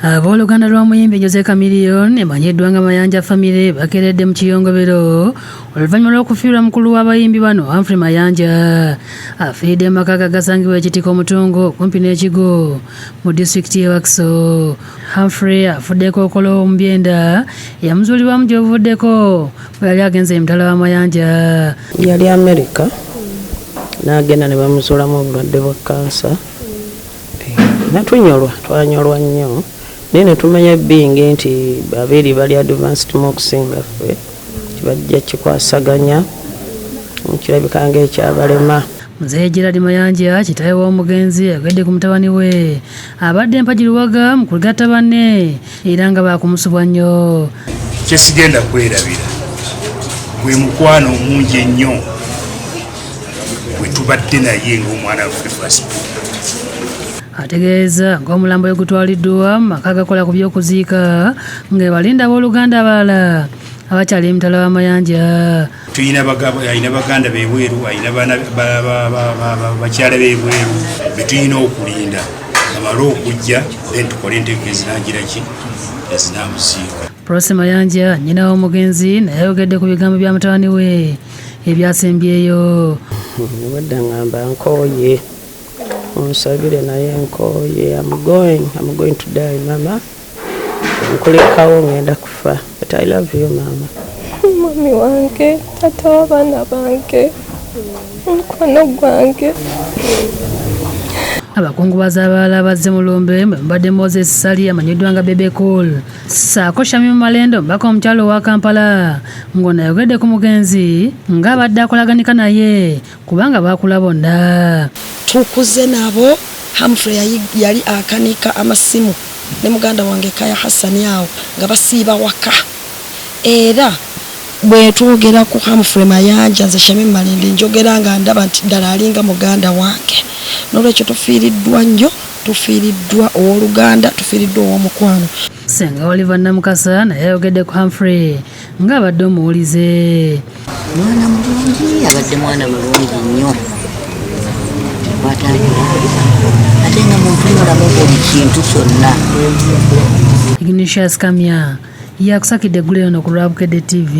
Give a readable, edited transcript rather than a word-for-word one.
Abooluganda lwa Muyimbi Jose Chameleon emanyiddwa nga Mayanja Family bakeredde mu kiyongobero oluvannyuma lw'okufiirwa mukulu w'abayimbi bano Humphrey Mayanja afiiridde mu maka gasangibwa ekitiko Mutungo kumpi n'ekigo mu disitulikiti y'e Wakiso. Humphrey afuddeko okolo Omubyenda yamuzuulibwamu gy'obuvuddeko bwe yali agenze emitala wa Mayanja. Yali America n'agenda ne bamuzuulamu obulwadde bwa kansa. Twanyolwa nnyo naye ne tumanya bingi nti babiri bali advanced mu okusinga ffe kibajja kikwasaganya kirabika ng'ekyabalema. Mzee Gerald Mayanja kitaawe w'omugenzi agedde ku mutabani we abadde mpajiruwaga mu kugatta banne era nga baakumusubwa nnyo. Kyesigenda kwerabira gwe mukwano omungi ennyo bwe tubadde naye ng'omwana waffe Facebook. Ategeeza ng'omulambo we gutwaliddwa mu maka gakola ku by'okuziika ng'ebalinda abooluganda abalala abakyali emitala wa Mayanja. Tuyina baganda b'ebweru, ayina bakyala b'ebweru be tuyina okulinda bamale okujja then tukole entegeezi nagira ki yazinamuziika. Prose Mayanja nnyina w'omugenzi naye ayogedde ku bigambo bya mutabani we ebyasembyeyo. Wadde ngamba nkooye onsabire naye nkooye I'm going to die mama. Nkulekawo ngenda kufa but I love you mama. Mami wange tata w'abaana bange mukwano gwange. Abakungubazi abalala bazze mu lumbe mbadde Moses Sali amanyiddwa nga Bebe Cool ssaako Shamim Malendo mbaka omukyalo wa Kampala ng'ono ayogedde ku mugenzi ng'abadde akolaganika naye kubanga baakula bonna. Tukuze nabo Humphrey yali akanika amasimu ne muganda wange Kaya Hassani awo nga basiiba waka era bwe twogera ku Humphrey Mayanja nze Shamim Malende njogera nga ndaba nti ddala alinga muganda wange n'olwekyo tufiiriddwa nnyo, tufiiriddwa owooluganda, tufiiriddwa ow'omukwano. Senga Oliver Namukasa naye ayogedde ku Humphrey ng'abadde omuwulize. Mwana mulungi, abadde mwana mulungi nnyo ate nga muntunulamu buli kintu kyonna. Ignatius Kamya yakusakidde eggulu eno ku Lwabukedde TV.